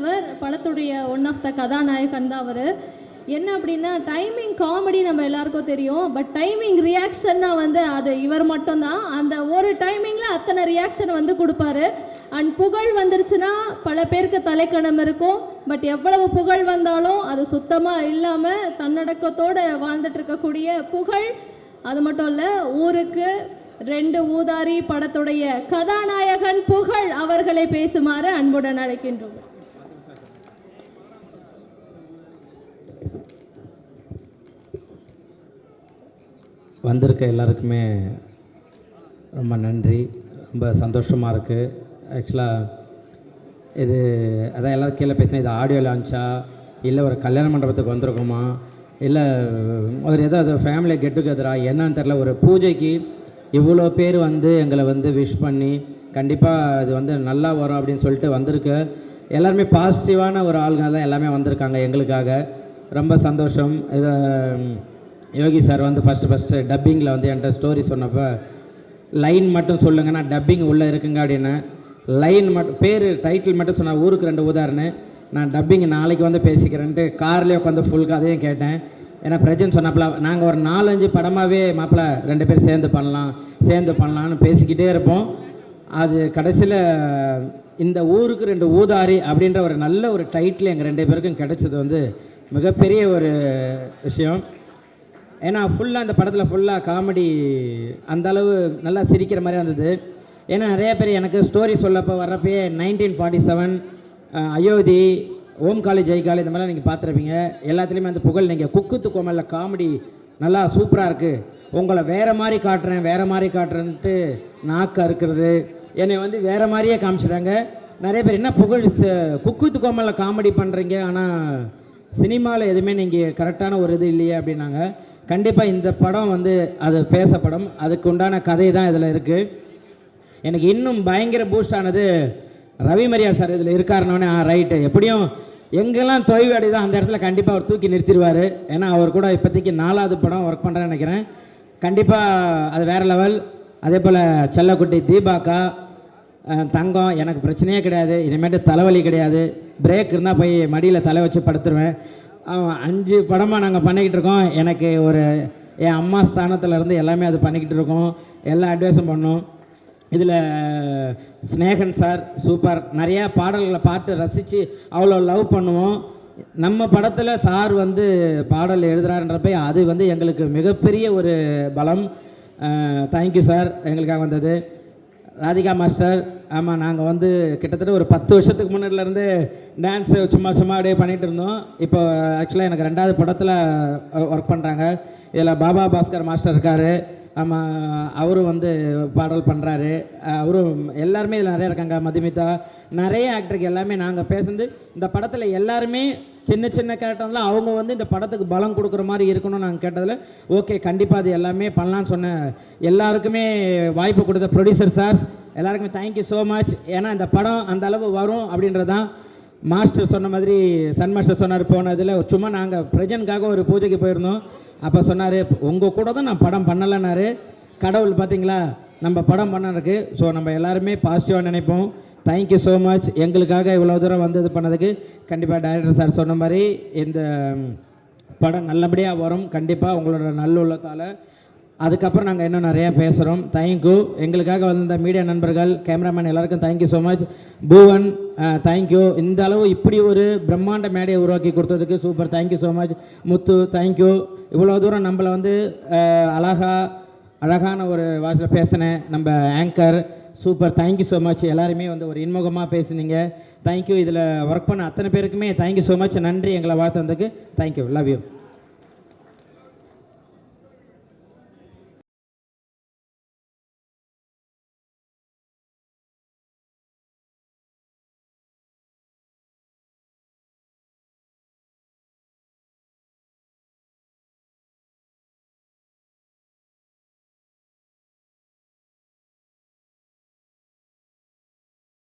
நடித்தவர். படத்துடைய one of the கதாநாயகன் தான் அவர். என்ன அப்படின்னா, டைமிங் காமெடி நம்ம எல்லாருக்கும் தெரியும், பட் டைமிங் ரியாக்ஷன்னா வந்து அது இவர் மட்டும்தான். அந்த ஒரு டைமிங்கில் அத்தனை ரியாக்ஷன் வந்து கொடுப்பாரு. அண்ட் புகழ் வந்துருச்சுன்னா பல பேருக்கு தலைக்கணம் இருக்கும், பட் எவ்வளவு புகழ் வந்தாலும் அது சுத்தமாக இல்லாமல் தன்னடக்கத்தோடு வாழ்ந்துட்டு இருக்கக்கூடிய புகழ். அது மட்டும் இல்லை, ஊருக்கு 2 ஊதாரி படத்துடைய கதாநாயகன் புகழ் அவர்களை பேசுமாறு அன்புடன் அழைக்கின்றோம். வந்திருக்க எல்லாருக்குமே ரொம்ப நன்றி. ரொம்ப சந்தோஷமாக இருக்குது. ஆக்சுவலாக இது அதான் எல்லோரும் கீழே பேசினேன், இது ஆடியோ லான்ச்சா இல்லை ஒரு கல்யாண மண்டபத்துக்கு வந்திருக்கோமா இல்லை ஒரு ஏதோ அது ஃபேமிலி கெட் டுகெதரா என்னன்னு தெரில. ஒரு பூஜைக்கு இவ்வளோ பேர் வந்து எங்களை வந்து விஷ் பண்ணி கண்டிப்பாக இது வந்து நல்லா வரும் அப்படின்னு சொல்லிட்டு வந்திருக்கு. எல்லாருமே பாசிட்டிவான ஒரு ஆளுங்க தான் எல்லாமே வந்திருக்காங்க எங்களுக்காக. ரொம்ப சந்தோஷம். இதை யோகி சார் வந்து ஃபஸ்ட்டு டப்பிங்கில் வந்து என்கிட்ட ஸ்டோரி சொன்னப்போ லைன் மட்டும் சொல்லுங்கள், நான் டப்பிங் உள்ளே இருக்குங்க அப்படின்னு. லைன் மட்டும் பேர் டைட்டில் மட்டும் சொன்னார், ஊருக்கு 2 ஊதாருன்னு. நான் டப்பிங் நாளைக்கு வந்து பேசிக்கிறேன்ட்டு கார்லேயே உட்காந்து ஃபுல் கதையும் கேட்டேன். ஏன்னா பிரஜன் சொன்னாப்புல நாங்கள் ஒரு 4-5 படமாகவே மாப்பிள்ள 2 பேர் சேர்ந்து பண்ணலான்னு பேசிக்கிட்டே இருப்போம். அது கடைசியில் இந்த ஊருக்கு 2 ஊதாரி அப்படின்ற ஒரு நல்ல ஒரு டைட்டில் எங்கள் 2 பேருக்கும் கிடைச்சது வந்து மிகப்பெரிய ஒரு விஷயம். ஏன்னா ஃபுல்லாக அந்த படத்தில் ஃபுல்லாக காமெடி அந்தளவு நல்லா சிரிக்கிற மாதிரி இருந்தது. ஏன்னா நிறைய பேர் எனக்கு ஸ்டோரி சொல்லப்போ வர்றப்பயே 1947 அயோத்தி, ஓம் காளி ஜெய் காளி இந்த மாதிரிலாம் நீங்கள் பார்த்துருப்பீங்க. எல்லாத்துலேயுமே அந்த புகழ் நீங்கள் குக்கு கோமலில் காமெடி நல்லா சூப்பராக இருக்குது, உங்களை வேறு மாதிரி காட்டுறேன்ட்டு நாக்கு அறுக்கிறது, என்னை வந்து வேறு மாதிரியே காமிச்சிட்டாங்க. நிறைய பேர் என்ன புகழ் குக்கு கோமலில் காமெடி பண்ணுறீங்க, ஆனால் சினிமாவில் எதுவுமே நீங்கள் கரெக்டான ஒரு இது இல்லையே அப்படின்னாங்க. கண்டிப்பாக இந்த படம் வந்து அது பேசப்படும், அதுக்கு உண்டான கதை தான் இதில் இருக்குது. எனக்கு இன்னும் பயங்கர பூஸ்ட் ஆனது ரவி மரியா சார் இதில் இருக்காருன்னொன்னே ரைட்டு, எப்படியும் எங்கெல்லாம் தொய்வு அடையுதோ அந்த இடத்துல கண்டிப்பாக அவர் தூக்கி நிறுத்திடுவார். ஏன்னா அவர் கூட இப்போதைக்கு 4வது படம் ஒர்க் பண்ணுறேன்னு நினைக்கிறேன். கண்டிப்பாக அது வேறு லெவல். அதே போல் செல்லக்குட்டி தீபாக்கா தங்கம், எனக்கு பிரச்சனையே கிடையாது, இனிமேட்டு தலைவலி கிடையாது, பிரேக் இருந்தால் போய் மடியில் தலை வச்சு படுத்துருவேன். 5 படமாக நாங்கள் பண்ணிக்கிட்டு இருக்கோம். எனக்கு ஒரு என் அம்மா ஸ்தானத்துலேருந்து எல்லாமே அது பண்ணிக்கிட்டு இருக்கோம், எல்லா அட்வைஸும் பண்ணோம். இதில் ஸ்னேகன் சார் சூப்பர், நிறையா பாடல்களை பாட்டு ரசித்து அவ்வளோ லவ் பண்ணுவோம். நம்ம படத்தில் சார் வந்து பாடல் எழுதுகிறாருன்றப்ப அது வந்து எங்களுக்கு மிகப்பெரிய ஒரு பலம். தேங்க்யூ சார் எங்களுக்காக வந்தது. ராதிகா மாஸ்டர், ஆமாம் நாங்கள் வந்து கிட்டத்தட்ட ஒரு 10 வருஷத்துக்கு முன்னாடிலேருந்து டான்ஸு சும்மா அப்படியே பண்ணிகிட்டு இருந்தோம். இப்போ ஆக்சுவலாக எனக்கு 2வது படத்தில் ஒர்க் பண்ணுறாங்க. இதில் பாபா பாஸ்கர் மாஸ்டர் இருக்கார், ஆமாம் அவரும் வந்து பாடல் பண்ணுறாரு. அவரும் எல்லாருமே இதில் நிறையா இருக்காங்க, மதுமிதா, நிறைய ஆக்டருக்கு எல்லாமே நாங்கள் பேசுந்து இந்த படத்தில் எல்லாருமே சின்ன கேரக்டர்லாம் அவங்க வந்து இந்த படத்துக்கு பலம் கொடுக்குற மாதிரி இருக்கணும்னு நாங்கள் கேட்டதில் ஓகே கண்டிப்பாக அது எல்லாமே பண்ணலான்னு சொன்ன எல்லாருக்குமே வாய்ப்பு கொடுத்த ப்ரொடியூசர் சார்ஸ் எல்லாருக்குமே தேங்க்யூ ஸோ மச். ஏன்னா இந்த படம் அந்த அளவு வரும் அப்படின்றது தான் மாஸ்டர் சொன்ன மாதிரி, சன் மாஸ்டர் சொன்னார் போனதில் சும்மா நாங்கள் பிரஜனுக்காக ஒரு பூஜைக்கு போயிருந்தோம். அப்போ சொன்னார் உங்கள் கூட தான் நான் படம் பண்ணலைன்னாரு. கடவுள் பார்த்தீங்களா நம்ம படம் பண்ணிருக்கு. ஸோ நம்ம எல்லாருமே பாசிட்டிவாக நினைப்போம். Thank you so much. எங்களுக்காக இவ்வளோ தூரம் வந்தது பண்ணதுக்கு கண்டிப்பாக டைரக்டர் சார் சொன்ன மாதிரி இந்த படம் நல்லபடியாக வரும் கண்டிப்பாக உங்களோட நல்லுள்ளத்தால். அதுக்கப்புறம் நாங்கள் இன்னும் நிறையா பேசுகிறோம். தேங்க்யூ. எங்களுக்காக வந்த மீடியா நண்பர்கள், கேமராமேன் எல்லாருக்கும் thank you so much. Poovan thank you. இந்த அளவு இப்படி ஒரு பிரம்மாண்ட மேடையை உருவாக்கி கொடுத்ததுக்கு super, thank you so much. Muthu thank you. இவ்வளோ தூரம் நம்மளை வந்து அழகான ஒரு வாய்ஸில் பேசினேன் நம்ம anchor super, thank you so much. எல்லாருமே வந்து ஒரு இன்முகமாக பேசுனீங்க, தேங்க்யூ. இதில் ஒர்க் பண்ண அத்தனை பேருக்குமே தேங்க்யூ ஸோ மச். நன்றி எங்களை வாழ்த்துறதுக்கு. Thank you, love you.